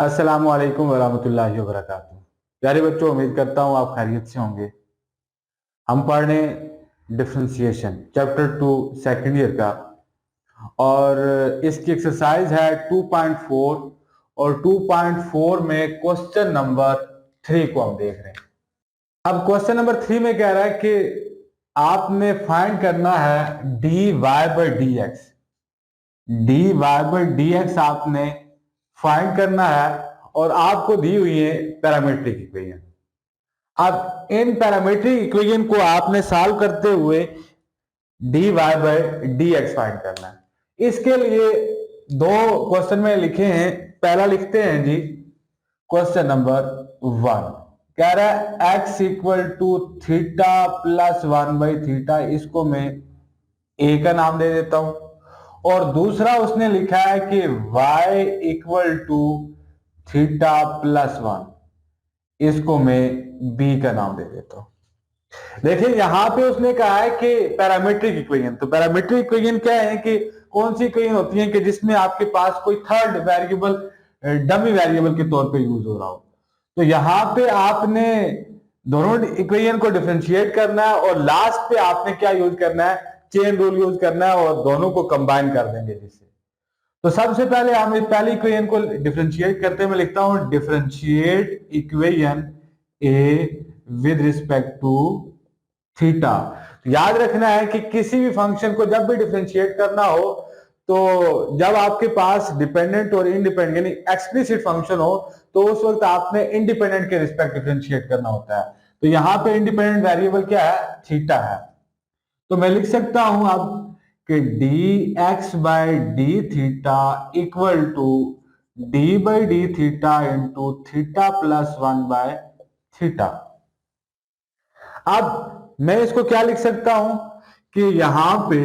अस्सलाम वालेकुम वरहमतुल्लाहि वबरकातुहू। प्यारे बच्चों, उम्मीद करता हूँ आप खैरियत से होंगे। हम पढ़ रहे डिफरेंशिएशन चैप्टर 2 सेकंड ईयर का, और इसकी एक्सरसाइज है 2.4 और 2.4 में क्वेश्चन नंबर 3 को हम देख रहे हैं। अब क्वेश्चन नंबर 3 में कह रहा है कि आपने फाइंड करना है D Y by D X. D Y by D X आपने फाइंड करना है और आपको दी हुई है पैरामीट्रिक इक्वेशन। अब इन पैरामीट्रिक इक्वेशन को आपने सॉल्व करते हुए D Y by D X find करना है। इसके लिए दो क्वेश्चन में लिखे हैं। पहला लिखते हैं जी, क्वेश्चन नंबर 1 कह रहा है x equal to theta plus 1/थीटा। इसको मैं ए का नाम दे देता हूं। और दूसरा उसने लिखा है कि y equal to theta plus 1। इसको मैं बी का नाम दे देता हूं। देखिए यहां पे उसने कहा है कि पैरामीट्रिक इक्वेशन। तो पैरामीट्रिक इक्वेशन क्या है कि कौन सी इक्वेशन होती है कि जिसमें आपके पास कोई थर्ड वेरिएबल डमी वेरिएबल के तौर पे यूज हो रहा हो। तो यहां पे आपने दोनों इक्वेशन को डिफरेंशिएट करना है और लास्ट पे आपने क्या यूज करना है, चेन रूल यूज करना है और दोनों को कंबाइन कर देंगे जिससे। तो सबसे पहले हम इस पहली इक्वेशन को डिफरेंशिएट करते हैं। मैं लिखता हूं differentiate equation A with respect to theta. याद रखना है कि किसी भी फंक्शन को जब भी डिफरेंशिएट करना हो, तो जब आपके पास डिपेंडेंट और इंडिपेंडेंट यानी एक्सप्लिसिट फंक्शन हो, तो उस वक्त आपने इंडिपेंडेंट के रिस्पेक्ट डिफरेंशिएट करना होता है। तो यहां पे इंडिपेंडेंट वेरिएबल क्या है, थीटा है। तो मैं लिख सकता हूं अब कि d x by D theta equal to D by D theta into theta plus 1/थीटा। अब मैं इसको क्या लिख सकता हूं कि यहां पे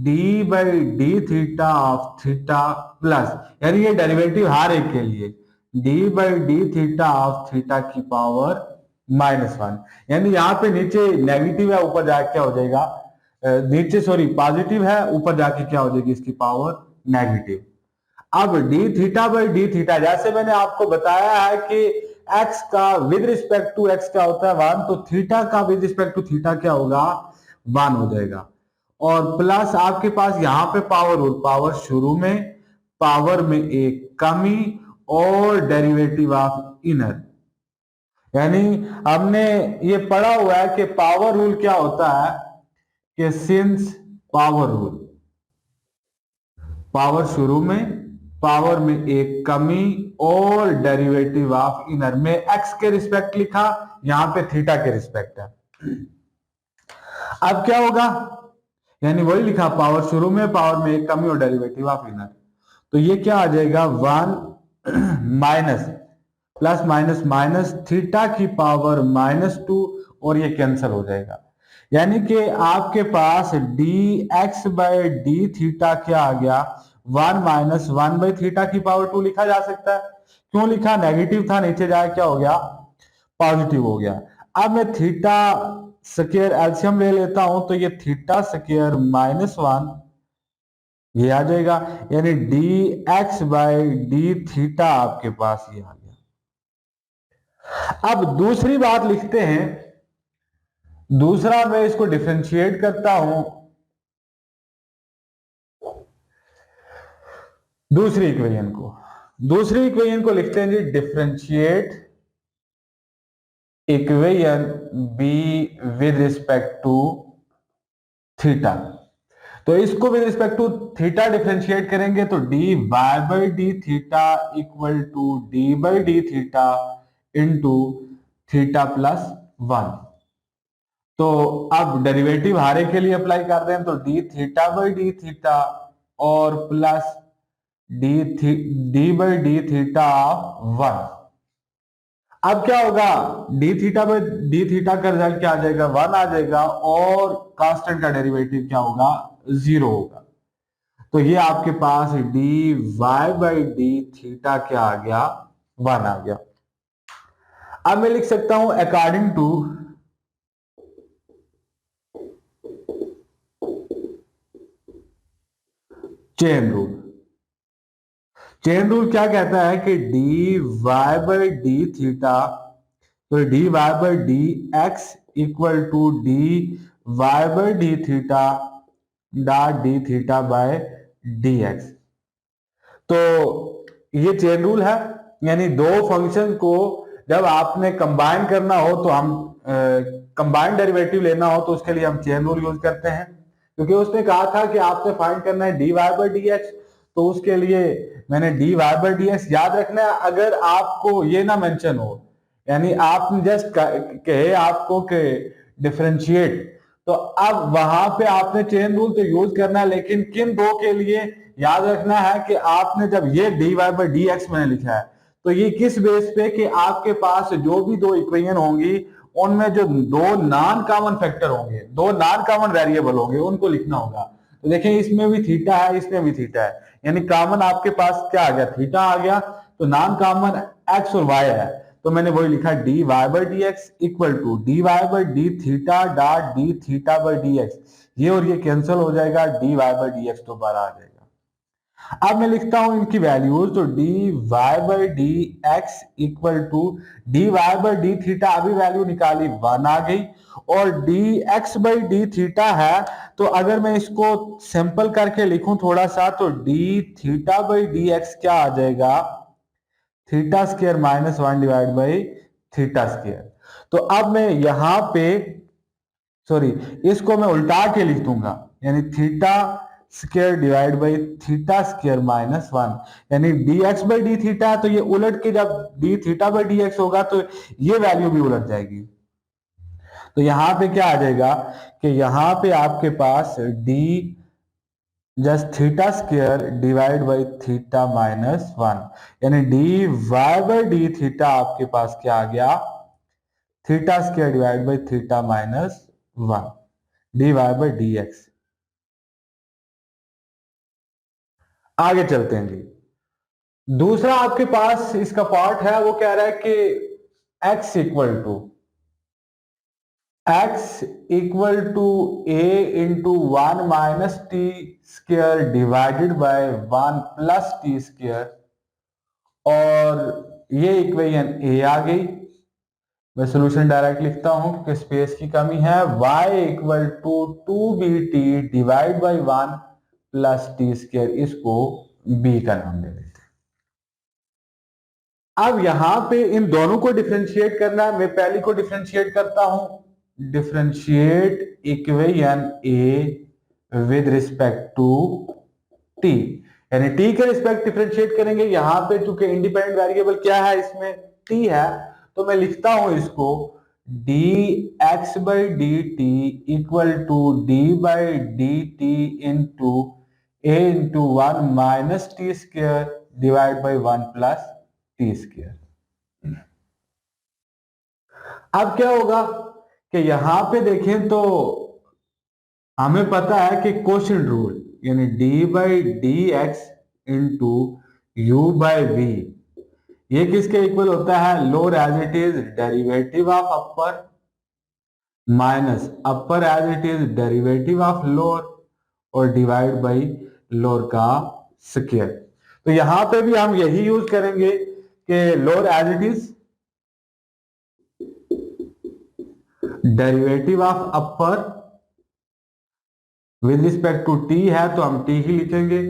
d by D theta of theta plus, यानी ये डेरिवेटिव हर एक के लिए d by D theta of theta की पावर -1। यानी यहां पे नीचे नेगेटिव है, ऊपर जाके क्या हो जाएगा, नीचे सॉरी पॉजिटिव है, ऊपर जाके क्या हो जाएगी इसकी पावर नेगेटिव। अब D theta by D theta, जैसे मैंने आपको बताया है कि x का विद रिस्पेक्ट टू x क्या होता है 1, तो थीटा का विद रिस्पेक्ट टू थीटा क्या होगा, 1 हो जाएगा। और प्लस आपके पास यहां पे पावर रूल, पावर शुरू में, पावर में एक कमी और डेरिवेटिव ऑफ इनर। यानी हमने ये पढ़ा हुआ है कि पावर रूल क्या होता है कि सिंस पावर रूल, पावर शुरू में, पावर में एक कमी और डेरिवेटिव ऑफ इनर में एक्स के रिस्पेक्ट लिखा, यहां पे थीटा के रिस्पेक्ट है। अब क्या होगा, यानी वही लिखा, पावर शुरू में, पावर में एक कमी और डेरिवेटिव ऑफ इनर। तो ये क्या आ जाएगा, 1 minus plus minus minus theta की पावर -2, और ये कैंसिल हो जाएगा। यानी कि आपके पास d x by D theta क्या आ गया, 1 माइनस 1/थीटा की पावर 2 लिखा जा सकता है। क्यों लिखा, नेगेटिव था, नीचे जाए क्या हो गया, पॉजिटिव हो गया। अब मैं थीटा स्क्वायर एलसीएम ले लेता हूं, तो ये थीटा स्क्वायर -1 ये आ जाएगा। यानी D x by D theta आपके पास ये आ गया। अब दूसरी बात लिखते हैं, दूसरा मैं इसको डिफरेंशिएट करता हूं दूसरी इक्वेशन को लिखते हैं जी differentiate equation B with respect to theta. तो इसको with respect to theta differentiate करेंगे तो D Y by D theta equal to D by D theta into theta plus 1। तो अब डेरिवेटिव हारे के लिए अप्लाई कर रहे हैं, तो d theta by D theta और plus d by D theta 1। अब क्या होगा, d theta by D theta का रिजल्ट क्या आ जाएगा, 1 आ जाएगा, और कांस्टेंट का डेरिवेटिव क्या होगा, 0 होगा। तो ये आपके पास d Y by D theta क्या आ गया, 1 आ गया। अब मैं लिख सकता हूं according to chain rule. Chain rule क्या कहता है कि d Y by D theta, तो D Y by D x equal to D Y by D theta dot D theta by d x. तो ये चेन रूल है, यानी दो फंक्शन को जब आपने कंबाइन करना हो तो हम कंबाइंड डेरिवेटिव लेना हो तो उसके लिए हम चेन रूल यूज करते हैं, क्योंकि उसने कहा था कि आपने फाइंड करना है D Y by D x, तो उसके लिए मैंने D Y by D X याद रखना है। अगर आपको ये ना मेंशन हो, यानी आपने जस्ट कहे आपको कि डिफरेंशिएट, तो अब वहां पे आपने चेन रूल तो यूज करना है, लेकिन किन दो के लिए याद रखना है कि आपने जब ये D Y by D X मैंने लिखा है तो ये किस बेस पे कि आपके पास जो भी दो इक्वेशन होंगी उनमें जो दो नॉन कॉमन फैक्टर होंगे, दो नॉन कॉमन वेरिएबल होंगे, उनको लिखना होगा। तो देखें इसमें भी थीटा है, इसमें भी थीटा है, यानी कॉमन आपके पास क्या आ गया, थीटा आ गया, तो नॉन कॉमन एक्स और वाई है, तो मैंने वही लिखा D Y by D x equal to D Y by D theta dot D theta by D X. ये और ये कैंसिल हो जाएगा, D Y by D X दोबारा आ जाएगा। अब मैं लिखता हूं इनकी वैल्यूज, तो D Y by D x equal to D Y by D theta, अभी वैल्यू निकाली 1 आ गई, और D x by D theta है, तो अगर मैं इसको सिंपल करके लिखूं थोड़ा सा, तो d theta by D x क्या आ जाएगा, theta square minus 1 divide by theta square. तो अब मैं यहां पे सॉरी इसको मैं उल्टा के लिख दूंगा, यानी theta square divide by theta square minus 1, यानी D x by D theta, तो ये उलट के जब D theta by D x होगा तो ये वैल्यू भी उलट जाएगी। तो यहां पे क्या आ जाएगा कि यहां पे आपके पास d just theta square divide by theta minus 1, यानी d Y by D theta आपके पास क्या आ गया, theta square divide by theta minus 1 d Y by D x. आगे चलते हैं जी। दूसरा आपके पास इसका पार्ट है, वो कह रहा है कि x equal to a into 1 minus T square divided by 1 plus T square, और ये इक्वेशन a आ गई। मैं सोल्यूशन डायरेक्ट लिखता हूं क्योंकि स्पेस की कमी है। y equal to 2bt divide by 1 plus T square, इसको b का नाम दे देते हैं। अब यहां पे इन दोनों को डिफरेंशिएट करना है। मैं पहली को डिफरेंशिएट करता हूं, differentiate equation a with respect to t, यानी t के रिस्पेक्ट डिफरेंशिएट करेंगे। यहां पे चूंकि इंडिपेंडेंट वेरिएबल क्या है, इसमें t है, तो मैं लिखता हूं इसको dx by D T equal to D by D T into a into 1 minus T square divide by 1 plus T square. अब क्या होगा कि यहां पे देखें तो हमें पता है कि कोशेंट रूल, यानी d by D X into U by V, ये किसके इक्वल होता है, lower as it is derivative of upper minus upper as it is derivative of lower, और डिवाइड बाई लोअर का स्क्वायर। तो यहां पे भी हम यही यूज करेंगे कि lower as it is derivative of upper with respect to t है तो हम t ही लिखेंगे,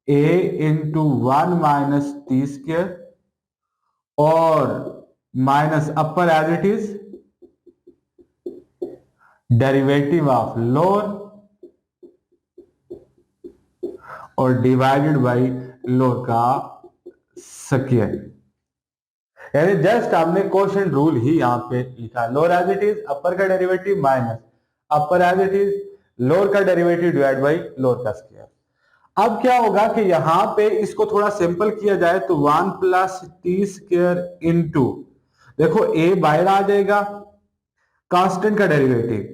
a into 1 minus T square, और minus upper as it is derivative of lower, और डिवाइडेड बाई लोअर का स्क्वायर। यानी जस्ट हमने कोशेंट रूल ही यहां पे लिखा, lower as it is upper का derivative minus upper as it is lower का डेरिवेटिव डिवाइड बाई लोअर का स्क्वायर। अब क्या होगा कि यहां पे इसको थोड़ा सिंपल किया जाए तो 1 प्लस टी स्क्वायर इंटू, देखो a बाहर आ जाएगा, कांस्टेंट का डेरिवेटिव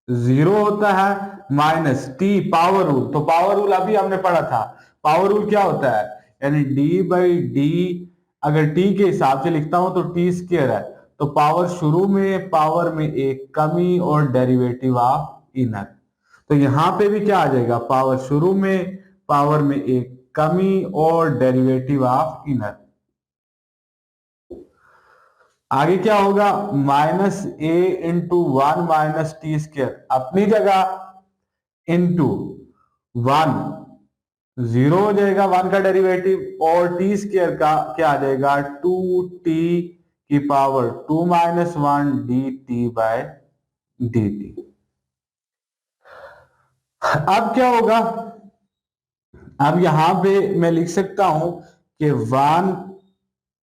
0 होता है, माइनस टी पावर रूल, तो पावर रूल अभी हमने पढ़ा था, पावर रूल क्या होता है, यानी d बाई डी, अगर t के हिसाब से लिखता हूं तो टी स्क्वायर है, तो पावर शुरू में पावर में एक कमी और डेरिवेटिव ऑफ इनर, तो यहां पे भी क्या आ जाएगा, पावर शुरू में पावर में एक कमी और डेरिवेटिव ऑफ इनर। आगे क्या होगा, minus a into one minus t square अपनी जगह इंटू वन, जीरो हो जाएगा वन का डेरिवेटिव, और टी स्क्वायर का क्या आ जाएगा, टू टी की power two minus one D T by D T. अब क्या होगा, अब यहां पे मैं लिख सकता हूं कि वन,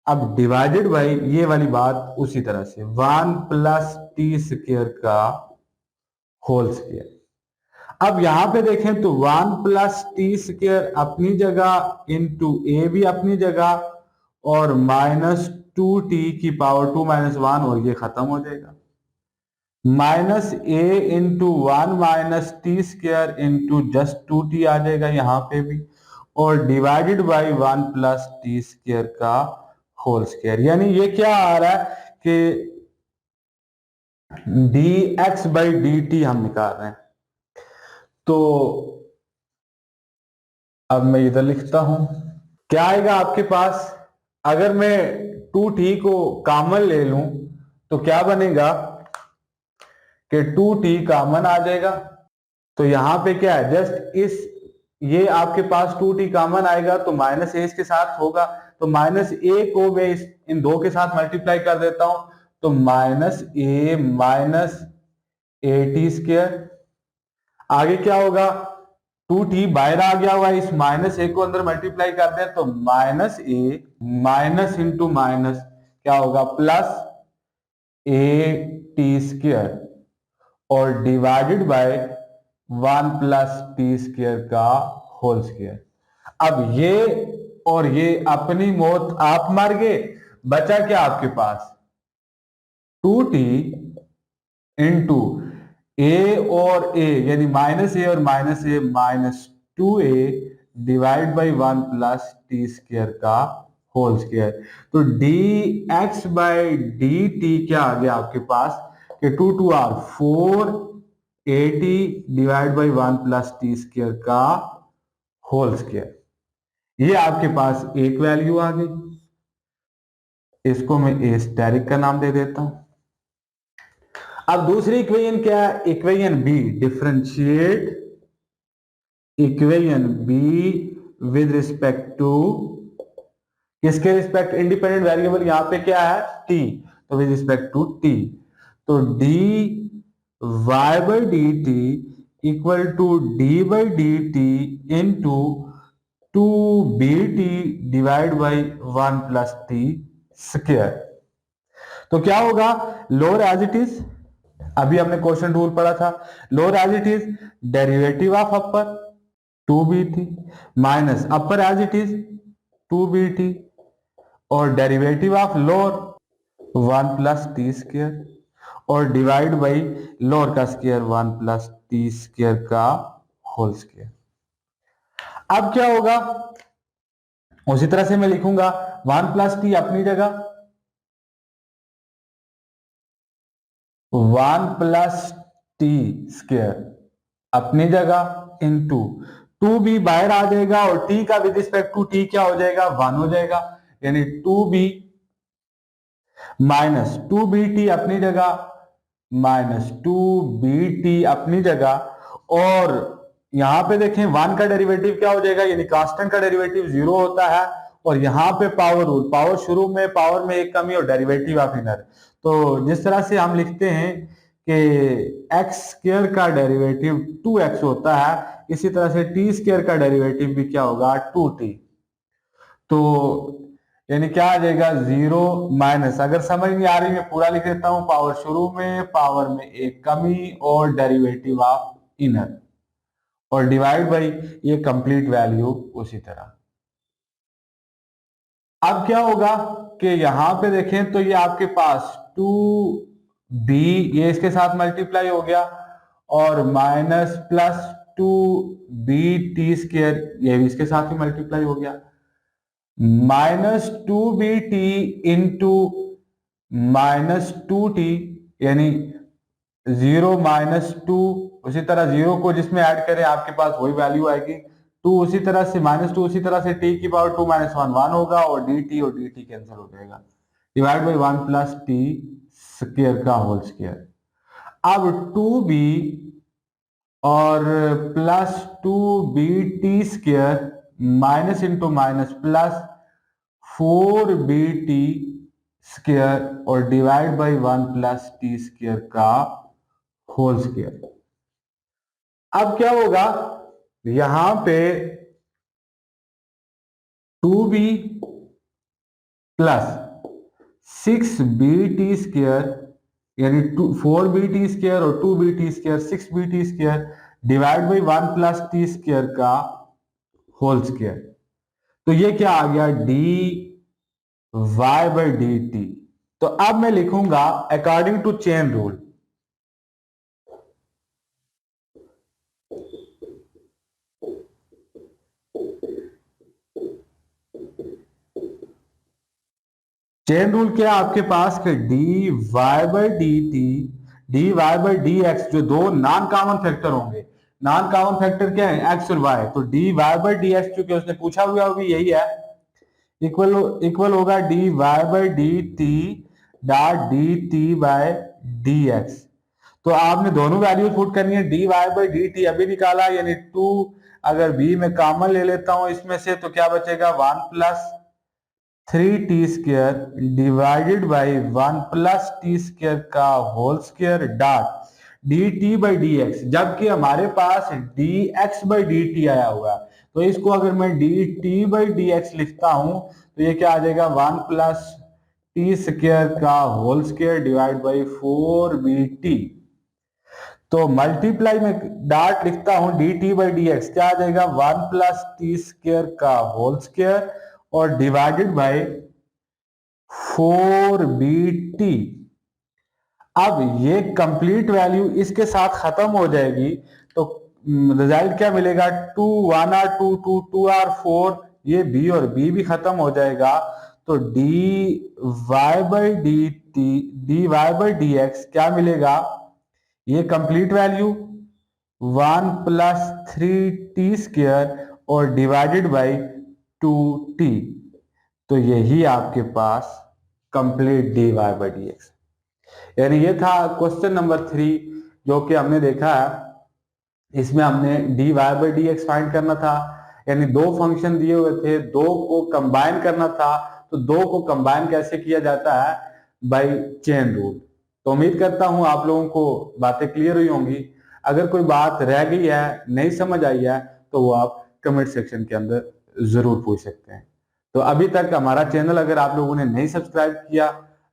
अब डिवाइडेड बाई ये वाली बात उसी तरह से वन प्लस टी स्क्वायर का होल स्क्वायर। अब यहां पे देखें तो वन प्लस टी स्क्वायर अपनी जगह इंटू ए भी अपनी जगह, और माइनस टू टी की पावर टू माइनस वन, और ये खत्म हो जाएगा। Minus a into one minus t square into just two t आ जाएगा यहां पे भी, और divided by one plus T square का होल स्क्वायर। यानी ये क्या आ रहा है कि d x by D t हम निकाल रहे हैं। तो अब मैं इधर लिखता हूं, क्या आएगा आपके पास, अगर मैं टू टी को कॉमन ले लूं तो क्या बनेगा कि टू टी कॉमन आ जाएगा। तो यहां पे क्या है, जस्ट इस, ये आपके पास टू टी कॉमन आएगा तो माइनस ए इसके साथ होगा, तो माइनस ए को मैं इन दो के साथ मल्टीप्लाई कर देता हूं, तो माइनस ए टी स्क्वायर। आगे क्या होगा, टू टी बाहर आ गया हुआ, इस माइनस ए को अंदर मल्टीप्लाई कर दें तो minus A, minus into minus क्या होगा, प्लस ए टी स्क्वायर, और divided by one plus T square का होल स्क्वायर। अब ये और ये अपनी मौत आप मर गए, बचा क्या आपके पास, टू टी इंटू ए और ए, यानी माइनस ए और minus A, minus two A divide by one plus T square का होल स्क्वायर। तो D x by D T क्या आ गया आपके पास कि two two are four, A T divide by one plus T square का होल स्क्वायर। ये आपके पास एक वैल्यू आ गई, इसको मैं ए स्टेरिक का नाम दे देता हूं। अब दूसरी इक्वेशन क्या है, equation B, differentiate equation B with respect to, किसके रिस्पेक्ट, इंडिपेंडेंट वेरिएबल यहां पे क्या है, टी, तो विद रिस्पेक्ट टू टी। तो D Y by D T equal to D by D T into two B T divide by one plus T square. तो क्या होगा, लोअर एज इट इज, अभी हमने क्वेश्चन रूल पढ़ा था, lower as it is derivative of upper to B t minus upper as it is to B t, और derivative of lower one plus T square, और divide by lower का square one plus T square का whole square. अब क्या होगा, उसी तरह से मैं लिखूंगा वन प्लस टी अपनी जगह, वन प्लस टी स्क्वायर अपनी जगह, इंटू टू बी बाहर आ जाएगा, और टी का विद रिस्पेक्ट टू टी क्या हो जाएगा, वन हो जाएगा, यानी two B minus two B T अपनी जगह, माइनस टू बी टी अपनी जगह, और यहां पे देखें वन का डेरिवेटिव क्या हो जाएगा, यानी कांस्टेंट का डेरिवेटिव जीरो होता है, और यहां पे पावर रूल, पावर शुरू में पावर में एक कमी और डेरिवेटिव ऑफ इनर। तो जिस तरह से हम लिखते हैं कि एक्स स्क्वायर का डेरिवेटिव 2x होता है, इसी तरह से टी स्क्वायर का डेरिवेटिव भी क्या होगा, 2t। तो यानी क्या आ जाएगा, जीरो माइनस, अगर समझ नहीं आ रही मैं पूरा लिख देता हूं, पावर शुरू में पावर में एक कमी और डेरिवेटिव ऑफ इनर, और डिवाइड बाई ये कंप्लीट वैल्यू उसी तरह। अब क्या होगा कि यहां पे देखें तो ये आपके पास टू बी, ये इसके साथ मल्टीप्लाई हो गया, और minus plus two B T square, ये भी इसके साथ ही मल्टीप्लाई हो गया, minus two B T into minus two T, यानी जीरो माइनस टू, उसी तरह जीरो को जिसमें ऐड करें आपके पास वही वैल्यू आएगी, टू उसी तरह से -2 उसी तरह से t की पावर 2 - 1 1 होगा और dt कैंसिल हो जाएगा, divide by 1 plus T square का होल स्क्वायर। अब 2b और plus 2bt² minus into minus plus 4bt² और डिवाइड बाई 1 प्लस t² का होल स्क्वायर। अब क्या होगा, यहां पे 2b प्लस 6bt² यानी 4bt² और 2bt² 6bt² divide by 1 plus t² का होल स्क्वायर। तो ये क्या आ गया, dy/dt। तो अब मैं लिखूंगा according to chain rule. Chain rule क्या है आपके पास कि dy/dx जो दो नॉन कॉमन फैक्टर होंगे, नॉन कॉमन फैक्टर क्या है, x और y, तो dy/dx चूंकि उसने पूछा हुआ भी यही है, इक्वल होगा dy/dt डॉट dt/dx। तो आपने दोनों वैल्यूज पुट करनी है, dy/dt अभी निकाला यानी 2, अगर b में कॉमन ले लेता हूं इसमें से तो क्या बचेगा 1 plus 3t² divided by 1 plus t² का होल स्क्वायर डॉट dt/dx, जबकि हमारे पास dx/dt आया हुआ है, तो इसको अगर मैं dt/dx लिखता हूं तो ये क्या आ जाएगा 1 प्लस t² का whole square divide by 4bt। तो मल्टीप्लाई में डॉट लिखता हूं dt/dx क्या आ जाएगा 1 प्लस t² का होल स्क्वायर और डिवाइडेड बाय 4bt। अब ये कंप्लीट वैल्यू इसके साथ खत्म हो जाएगी तो रिजल्ट क्या मिलेगा 2 1 r 2 2 2 r 4, ये b और b भी खत्म हो जाएगा, तो dy/dx क्या मिलेगा, ये कंप्लीट वैल्यू 1 प्लस 3t² और डिवाइडेड बाई 2t। तो यही आपके पास कंप्लीट dy/dx। यानी ये था क्वेश्चन नंबर 3 जो कि हमने देखा है। इसमें हमने dy/dx फाइंड करना था, यानी दो फंक्शन दिए हुए थे, दो को कंबाइन करना था। तो दो को कंबाइन कैसे किया जाता है, बाय चेन रूल। तो उम्मीद करता हूं आप लोगों को बातें क्लियर हुई होंगी। अगर कोई बात रह गई है, नहीं समझ आई है, तो वो आप कमेंट सेक्शन के अंदर जरूर पूछ सकते हैं। तो अभी तक हमारा चैनल अगर आप लोगों ने नहीं सब्सक्राइब किया,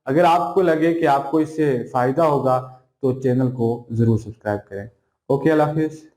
अगर आपको लगे कि आपको इससे फायदा होगा तो चैनल को जरूर सब्सक्राइब करें। ओके, अल्लाह हाफिज।